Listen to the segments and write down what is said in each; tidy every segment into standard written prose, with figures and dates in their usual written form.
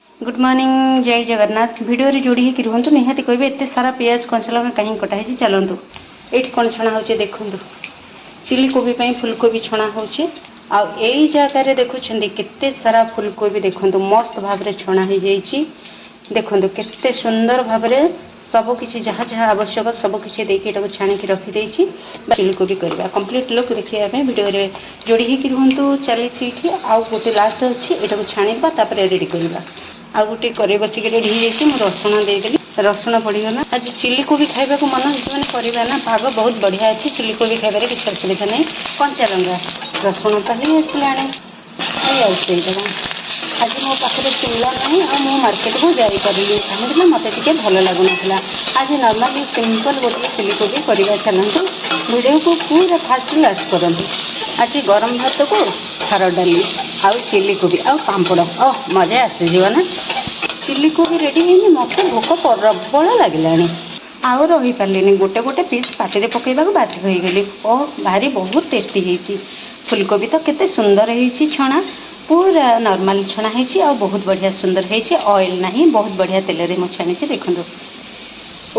Good morning, जय Jagannath. Video रे जोड़ी ही रुहतु निहाती कहबे एते सारा पियाज कंचा लंका कहीं कटा है। चलतु ये कौन छणा हो देखु चिली कोबी फुलकोबी छणा हो जगार देखुं केते सारा फुलकोबी देखु मस्त भाव में छणा हो जाइए। देखु केते सुंदर भाव में सबकि जहाँ जहाँ आवश्यक सबकि देखिए छाणिकी रखीदे। चिली कोबी करवा कंप्लीट लुक देखा वीडियो जोड़ी ही रुहतु। चली आउ गोटे लास्ट अच्छी यहाँ छाणीदा रेडी करवा। आ गोटे करे बसिक रेडी हो रसुण देदेली रसुण पड़गला। आज चिली कोबी खाइबा को मन मैंने करवा ना पाग बहुत बढ़िया अच्छी चिली कोबी खाइबार किसी असुविधा नहीं। कंचा लंका रसुण तो ही आसला आज मो पाखे शिमला नहीं आ मार्केट को जापारि कहीं मत भल लगुना। आज नॉर्मली सिंपल गोटे चिली कोबी करवा। चलतु वीडियो को पूरा फास्ट लास्ट करूँ। आज गरम भात को खार डाली आउ चिली कोबी आउ पांपड़ मजा आसीज ना। चिली कोबी रेडी है मत भोक प्रबल लगे आउ रही पारे गोटे गोटे पीस पाटे पकईवा बाध्य हो गली। भारी बहुत टेस्टी होती। फुलकोबी तो केते सुंदर होती छणा पूरा नॉर्मल छणा होती आ बहुत बढ़िया सुंदर होती। ऑयल नहीं बहुत बढ़िया तेल रे छाणी देखो।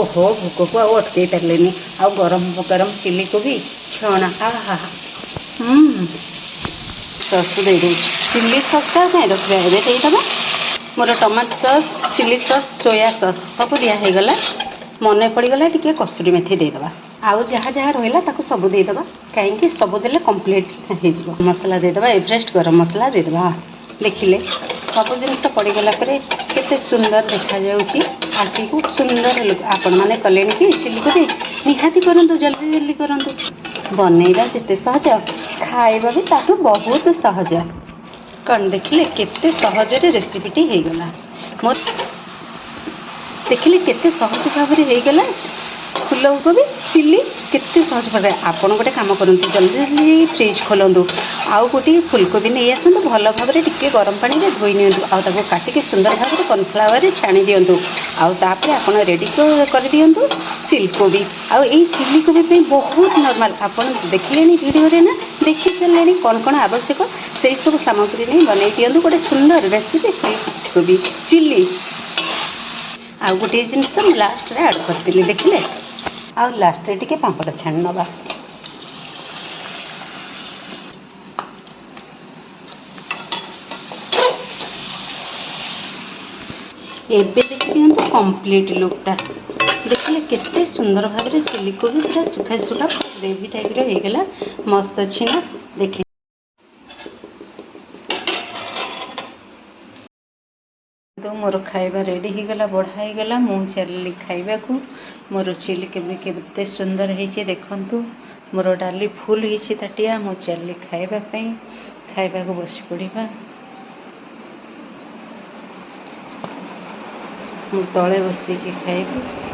ओहो भोक को आउ अटकई पारे आ गरम गरम चिली कोबी छणा हा हा सस दे चिली सस कहीं रखा एवं मोर टमाटो सस चिली सस सोया सस सब दिगला। मन पड़गला टी कस्तूरी मेथी देदेबा आउ जहाँ जहाँ रहा सब देदेबा कहीं सब देले कम्प्लीट हो मसला देदेबा। एवरेस्ट गरम मसला देदेबा। देखिले सब जिन पड़गला केते सुंदर देखा आखि को सुंदर लुक। आपण मैंने कले कि चिली कोबी निहाती करूँ जल्दी जल्दी करूँ। बनईबा जिते सहज खाइबा भी ताठू बहुत सहज। कौन देखिले केते सहज रेसिपीटी हो गला। मोर देखिले केते सहज भाव में हो गला। फुलकोबी चिली केते सहज भाव। आपड़ गोटे कम करूँ जल्दी जल्दी फ्रिज खोलतु आउ गोटे फुलकोबी नहीं आसतु भल भाव में टी गरम पानी में धोई नियंतु आउ काटिकी सुंदर भाव में कॉर्नफ्लावर छाणी दिंतु आउे आप रेडी कर दिंतु चिली कोबी आउ चिली कोबी बहुत नॉर्मल। आप देखिले वीडियो ना देखी सारे कौन कौन आवश्यक से सब सामग्री नहीं बनई दिंतु गोटे सुंदर रेसिपी कोबी चिली। आउ गोटे जिनस लास्ट रे ऐड करती देखिले आउ लास्ट रे टिके पांपड़ छाणी नवा। एबे देखी दिंतु कंप्लीट लुकटा देखिले केते सुंदर भाव में चिली कोबी पूरा सुखा सुखा ग्रेवी टाइप रो गला मस्त अच्छी ना। देखिए तो मोर खाइबा रेडी हो गला बढ़ा हो गला। मु चली खाइबा को मोर चिली कोबी केते सुंदर होइछे देखंतु। मोर डाली फुल होइछे ताटिया मु चली खाइबा पई खाइबा को बस पड़िबा। मु तले बसिकी खाइबी।